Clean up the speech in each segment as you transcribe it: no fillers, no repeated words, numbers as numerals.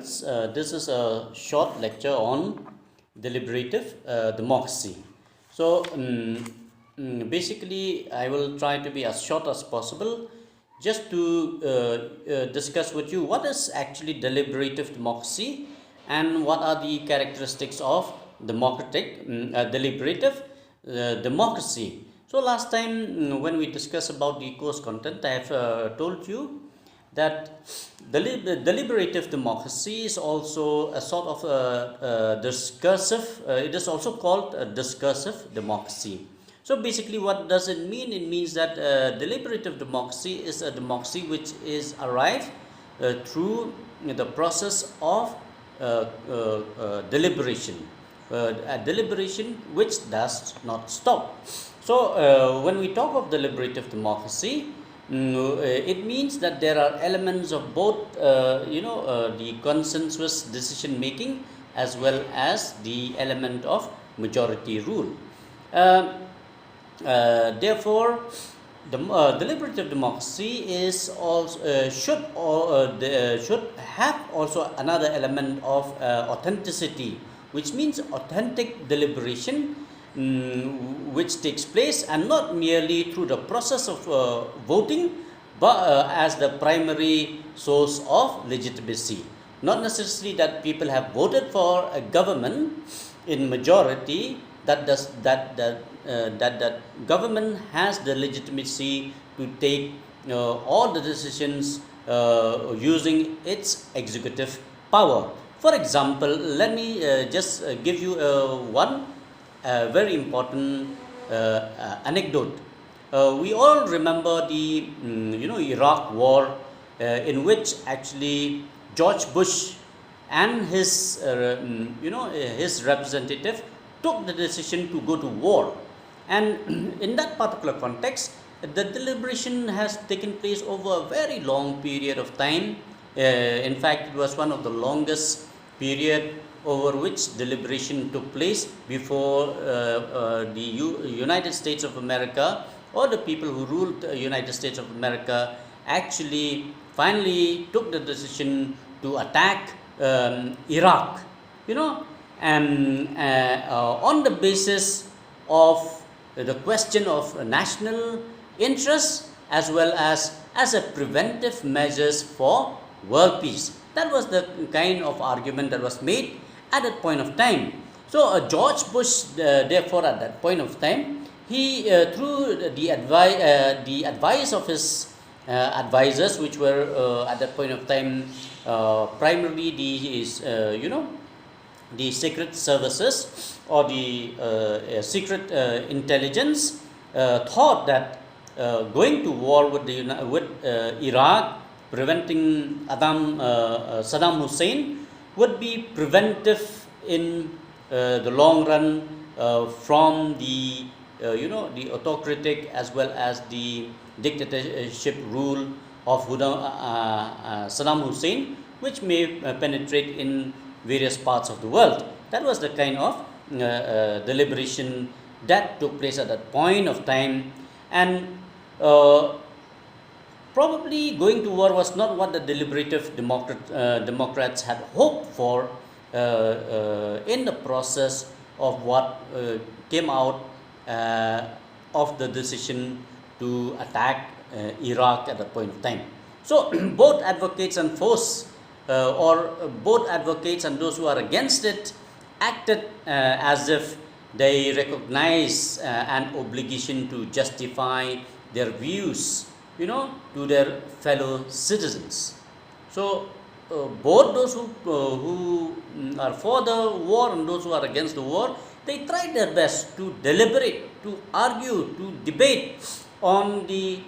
friends, this is a short lecture on deliberative democracy. So, basically, I will try to be as short as possible just to discuss with you what is actually deliberative democracy and what are the characteristics of deliberative democracy. So, last time when we discussed about the course content, I have told you that deliberative democracy is also a sort of discursive, it is also called a discursive democracy. So basically what does it mean? It means that deliberative democracy is a democracy which is arrived through the process of deliberation, a deliberation which does not stop. So when we talk of deliberative democracy, it means that there are elements of both, the consensus decision making as well as the element of majority rule. Therefore, the deliberative democracy is also should have also another element of authenticity, which means authentic deliberation. Which takes place and not merely through the process of voting, but as the primary source of legitimacy. Not necessarily that people have voted for a government in majority that government has the legitimacy to take all the decisions using its executive power. For example, let me just give you one very important anecdote. We all remember the Iraq war, in which actually George Bush and his his representative took the decision to go to war, and in that particular context, the deliberation has taken place over a very long period of time. In fact, it was one of the longest period over which deliberation took place before the United States of America, or the people who ruled the United States of America, actually finally took the decision to attack Iraq, and on the basis of the question of national interest as well as a preventive measures for world peace. That was the kind of argument that was made at that point of time. So George Bush, therefore, at that point of time, he through the advice of his advisors, which were at that point of time primarily the secret services or the secret intelligence, thought that going to war with Iraq, preventing Saddam Hussein, would be preventive in the long run from the the autocratic as well as the dictatorship rule of Saddam Hussein, which may penetrate in various parts of the world. That was the kind of deliberation that took place at that point of time, and probably going to war was not what the deliberative Democrats had hoped for in the process of what came out of the decision to attack Iraq at that point of time. So both advocates and foes, or both advocates and those who are against it, acted as if they recognize an obligation to justify their views to their fellow citizens. So both those who are for the war and those who are against the war, they tried their best to deliberate, to argue, to debate on the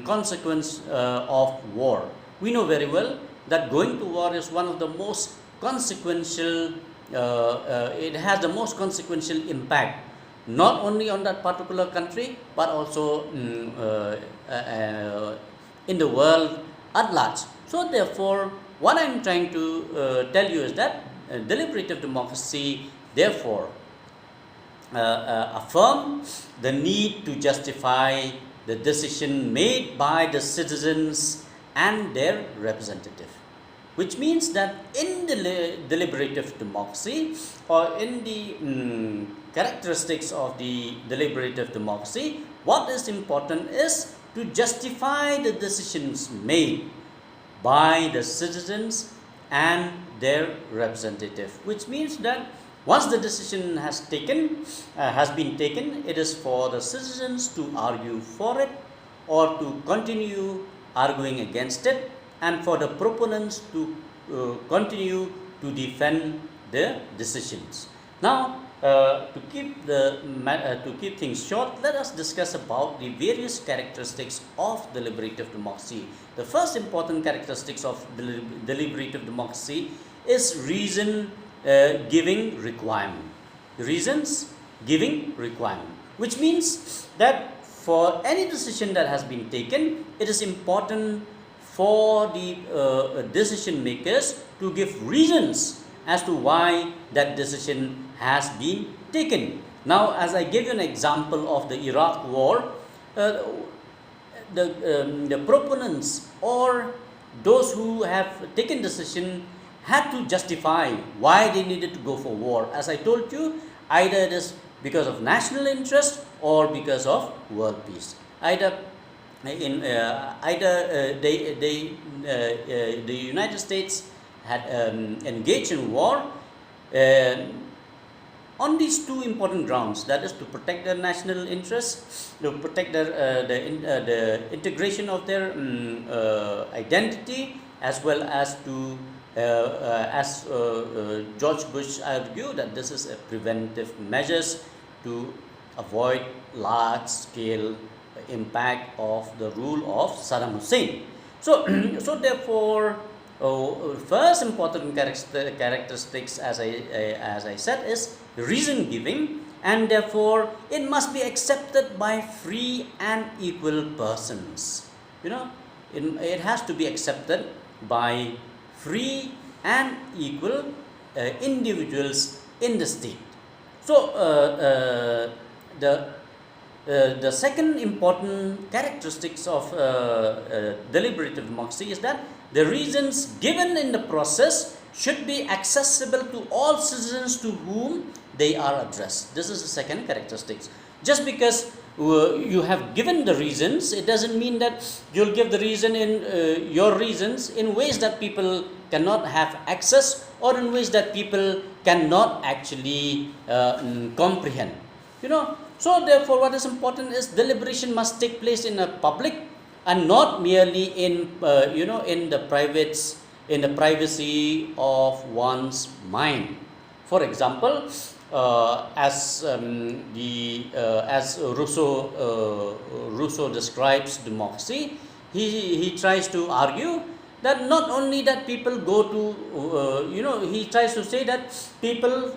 consequence of war. We know very well that going to war is one of the most consequential, it has the most consequential impact, not only on that particular country, but also in the world at large. So therefore, what I'm trying to tell you is that deliberative democracy, therefore, affirm the need to justify the decision made by the citizens and their representative. which means that in deliberative democracy, or in the characteristics of the deliberative democracy, what is important is to justify the decisions made by the citizens and their representative, which means that once the decision has been taken, it is for the citizens to argue for it or to continue arguing against it, and for the proponents to continue to defend their decisions. Now, to keep things short, let us discuss about the various characteristics of deliberative democracy. The first important characteristics of deliberative democracy is reason giving requirement. Reasons giving requirement, which means that for any decision that has been taken, it is important for the decision makers to give reasons as to why that decision has been taken. Now, as I gave you an example of the Iraq war, the proponents or those who have taken decision had to justify why they needed to go for war. As I told you, either it is because of national interest or because of world peace. The United States had engaged in war on these two important grounds, that is to protect their national interests, to protect the integration of their identity, as well as to as George Bush argued, that this is a preventive measures to avoid large scale impact of the rule of Saddam Hussein. So therefore, first important characteristics, as I said, is reason giving, and therefore it must be accepted by free and equal persons. It has to be accepted by free and equal individuals in the state. So the second important characteristics of deliberative democracy is that the reasons given in the process should be accessible to all citizens to whom they are addressed. This is the second characteristic. Just because you have given the reasons, it doesn't mean that you'll give the reason in your reasons in ways that people cannot have access, or in ways that people cannot actually comprehend. So therefore, what is important is deliberation must take place in a public and not merely in the privacy of one's mind. For example, as Rousseau describes democracy, he tries to argue that not only that people go to, he tries to say that people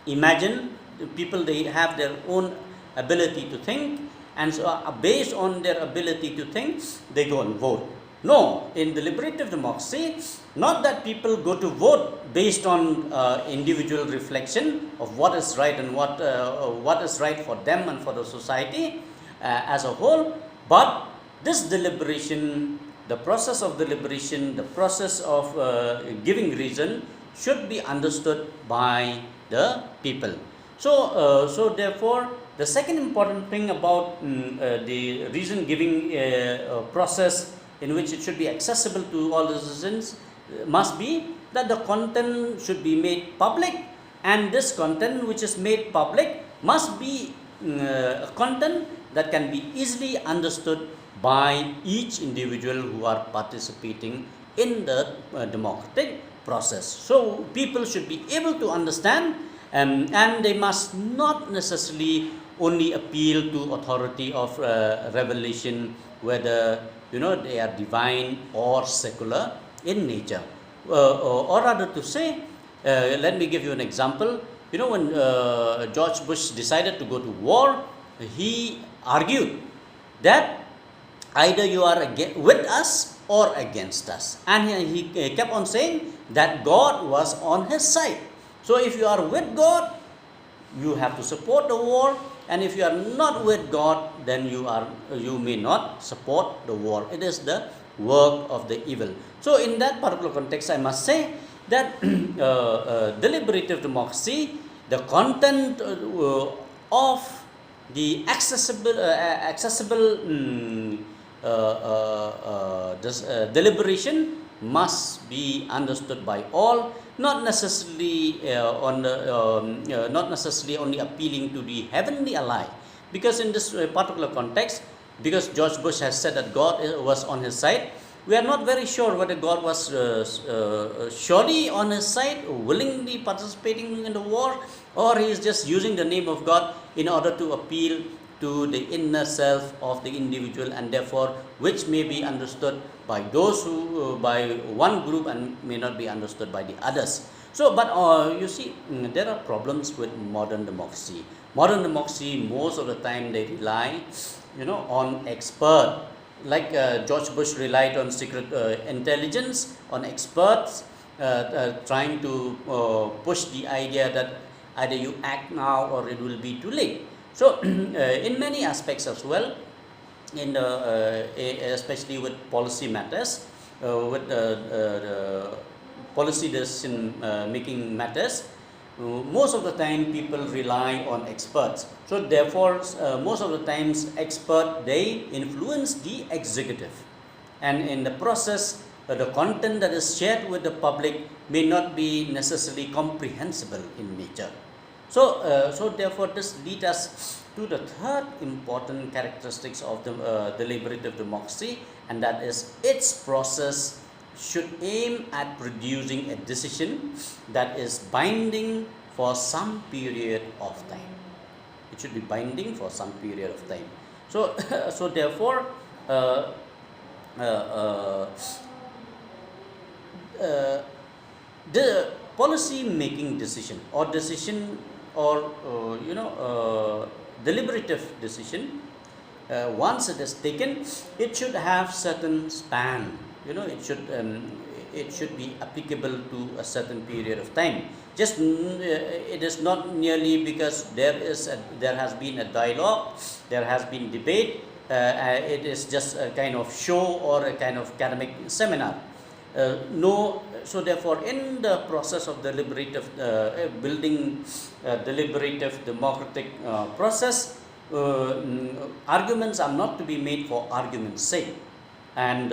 imagine, people, they have their own ability to think, and so based on their ability to think, they go and vote. No, in deliberative democracy, not that people go to vote based on individual reflection of what is right and what is right for them and for the society as a whole, but this deliberation, the process of deliberation, the process of giving reason should be understood by the people. So therefore, the second important thing about the reason giving process, in which it should be accessible to all the citizens, must be that the content should be made public, and this content which is made public must be content that can be easily understood by each individual who are participating in the democratic process. So people should be able to understand, and they must not necessarily only appeal to authority of revelation, whether they are divine or secular in nature. Or rather to say, let me give you an example. When George Bush decided to go to war, he argued that either you are with us or against us. And he kept on saying that God was on his side. So if you are with God, you have to support the war, and if you are not with God, then you may not support the war. It is the work of the evil. So in that particular context, I must say that deliberative democracy, the content of the accessible deliberation must be understood by all, not necessarily not necessarily only appealing to the heavenly ally, because in this particular context, because George Bush has said that God was on his side, we are not very sure whether God was surely on his side, willingly participating in the war, or he is just using the name of God in order to appeal to the inner self of the individual, and therefore which may be understood by those who by one group and may not be understood by the others. So, but you see, there are problems with modern democracy. Modern democracy, most of the time, they rely, on expert. Like George Bush relied on secret intelligence, on experts trying to push the idea that either you act now or it will be too late. So, in many aspects as well, in especially with policy matters, with policy decision making matters, most of the time people rely on experts. So therefore, most of the times expert, they influence the executive, and in the process, the content that is shared with the public may not be necessarily comprehensible in nature. So therefore, this leads us to the third important characteristics of the deliberative democracy, and that is its process should aim at producing a decision that is binding for some period of time. It should be binding for some period of time. So, so therefore, the policy making decision or decision or deliberative decision, once it is taken, it should have certain span. It should be applicable to a certain period of time. Just it is not merely because there has been a dialogue, there has been debate. It is just a kind of show or a kind of academic seminar. No. So therefore, in the process of deliberative building deliberative democratic process, arguments are not to be made for argument's sake, and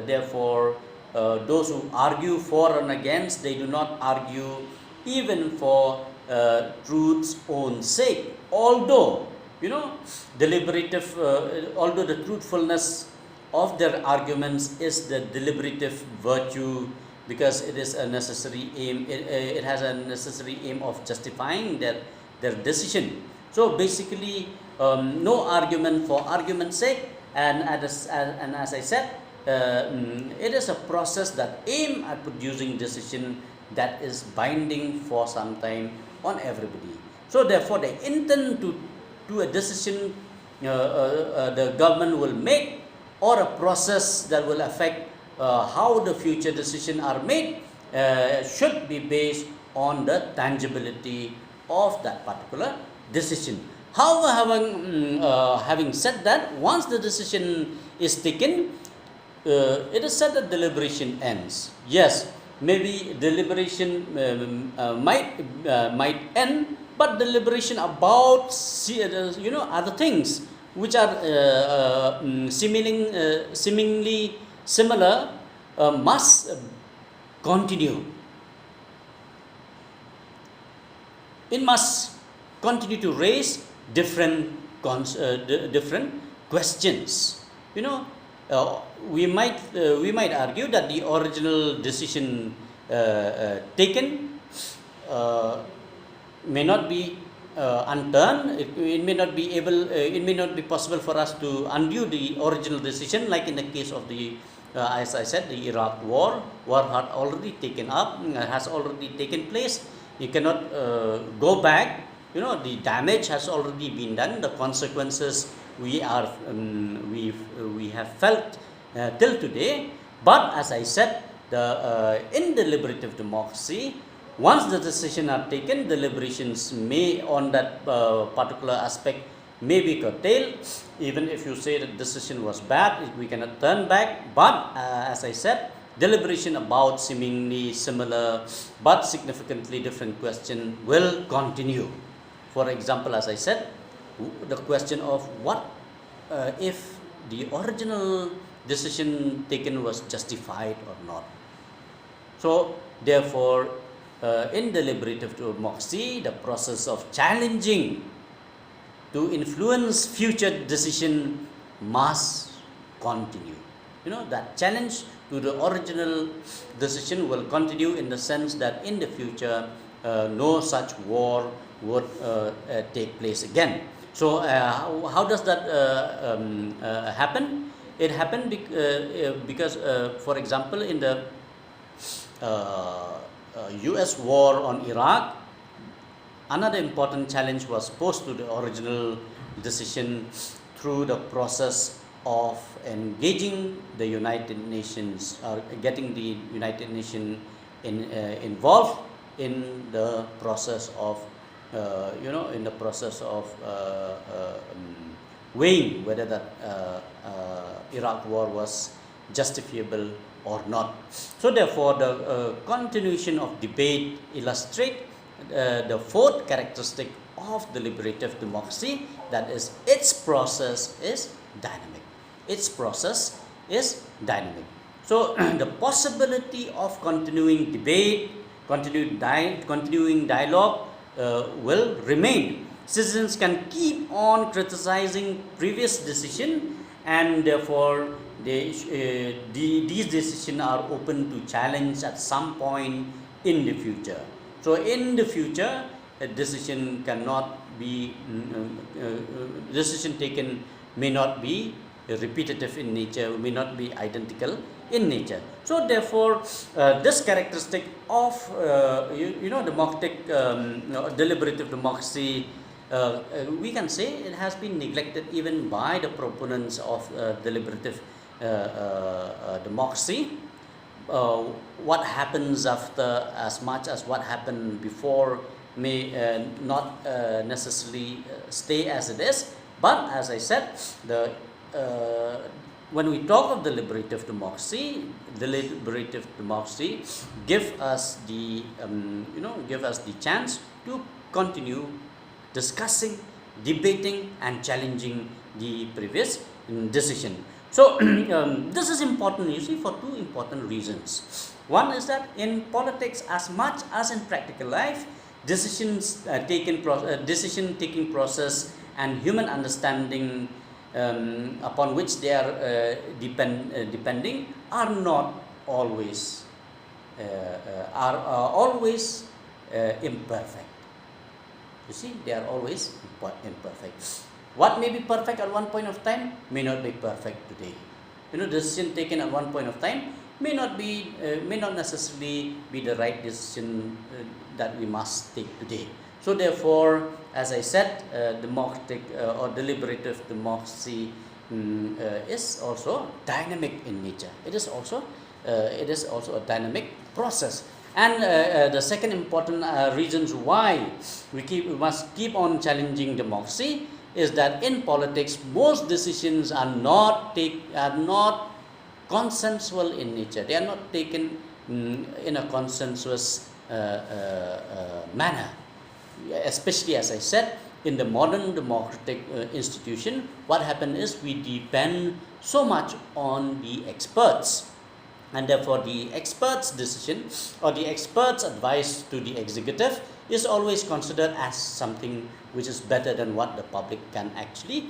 therefore those who argue for and against, they do not argue even for truth's own sake, although deliberative although the truthfulness of their arguments is the deliberative virtue, because it is a necessary aim, it has a necessary aim of justifying their decision. So basically, no argument for argument's sake, and as I said, it is a process that aims at producing decision that is binding for some time on everybody. So therefore, the intent to a decision the government will make, or a process that will affect how the future decisions are made, should be based on the tangibility of that particular decision. However, having said that, once the decision is taken, it is said that deliberation ends. Yes, maybe deliberation might end, but deliberation about other things which are seemingly similar must continue. It must continue to raise different questions. We might argue that the original decision taken may not be unturned. It may not be able. It may not be possible for us to undo the original decision, like in the case of the, as I said, the Iraq war. War had already taken up, has already taken place. You cannot go back. The damage has already been done. The consequences we have felt till today. But as I said, in deliberative democracy, once the decision are taken, deliberations may on that particular aspect may be curtailed. Even if you say the decision was bad, we cannot turn back. But as I said, deliberation about seemingly similar but significantly different question will continue. For example, as I said, the question of what if the original decision taken was justified or not. So therefore, in deliberative democracy, the process of challenging to influence future decision must continue. That challenge to the original decision will continue in the sense that in the future no such war would take place again. So how does that happen? It happened because, for example, in the US war on Iraq, another important challenge was posed to the original decision through the process of engaging the United Nations, or getting the United Nations involved in the process of weighing whether that Iraq war was justifiable or not. So therefore, the continuation of debate illustrate the fourth characteristic of deliberative democracy, that is, its process is dynamic. Its process is dynamic. So the possibility of continuing debate, continuing dialogue will remain. Citizens can keep on criticizing previous decision, and therefore these decisions are open to challenge at some point in the future. So in the future, a decision cannot be decision taken may not be repetitive in nature, may not be identical in nature. So therefore, this characteristic of democratic deliberative democracy, we can say it has been neglected even by the proponents of deliberative democracy. What happens after, as much as what happened before, may not necessarily stay as it is. But as I said, when we talk of deliberative democracy give us the chance to continue discussing, debating, and challenging the previous decision. So this is important, you see, for two important reasons. One is that in politics, as much as in practical life, decision taking process and human understanding upon which they are depending are not always imperfect. You see, they are always imperfect. What may be perfect at one point of time may not be perfect today. Decision taken at one point of time may not necessarily be the right decision that we must take today. So therefore, as I said, democratic or deliberative democracy is also dynamic in nature. It is also a dynamic process. And the second important reasons why we must keep on challenging democracy is that in politics, most decisions are not consensual in nature. They are not taken in a consensuous manner. Especially, as I said, in the modern democratic institution, what happens is we depend so much on the experts, and therefore the experts' decision or the experts' advice to the executive is always considered as something which is better than what the public can actually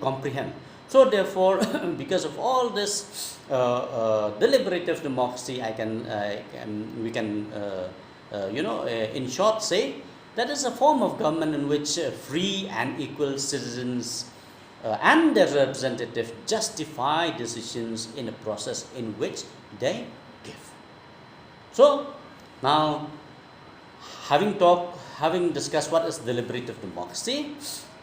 comprehend. So therefore, because of all this deliberative democracy, we can in short say that is a form of government in which free and equal citizens and their representatives justify decisions in a process in which they give. So now, having discussed what is deliberative democracy,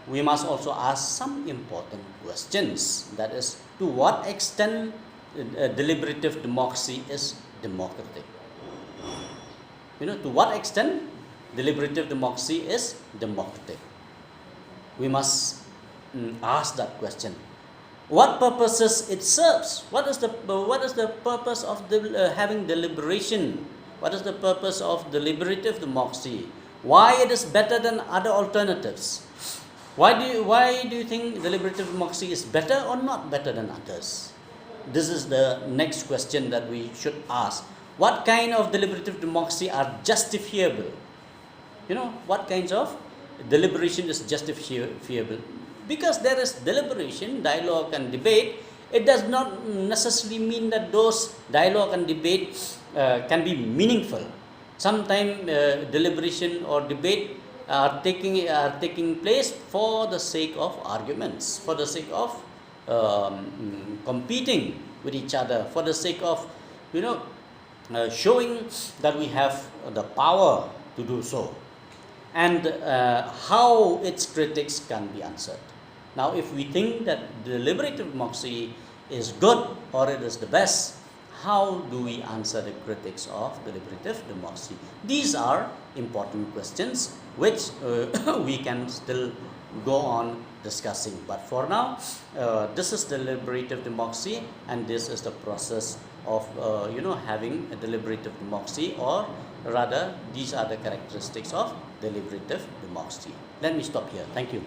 we must also ask some important questions. That is, to what extent deliberative democracy is democratic? To what extent deliberative democracy is democratic? we must ask that question. What purposes it serves? What is the purpose of having deliberation? What is the purpose of deliberative democracy? Why it is better than other alternatives? Why do you think deliberative democracy is better or not better than others? This is the next question that we should ask. What kind of deliberative democracy are justifiable? What kinds of deliberation is justifiable? Because there is deliberation, dialogue and debate, it does not necessarily mean that those dialogue and debate can be meaningful. Sometimes deliberation or debate are taking place for the sake of arguments, for the sake of competing with each other, for the sake of showing that we have the power to do so, and how its critics can be answered. Now, if we think that deliberative democracy is good or it is the best, how do we answer the critics of deliberative democracy? These are important questions which we can still go on discussing. But for now, this is deliberative democracy, and this is the process of having a deliberative democracy, or rather, these are the characteristics of deliberative democracy. Let me stop here. Thank you.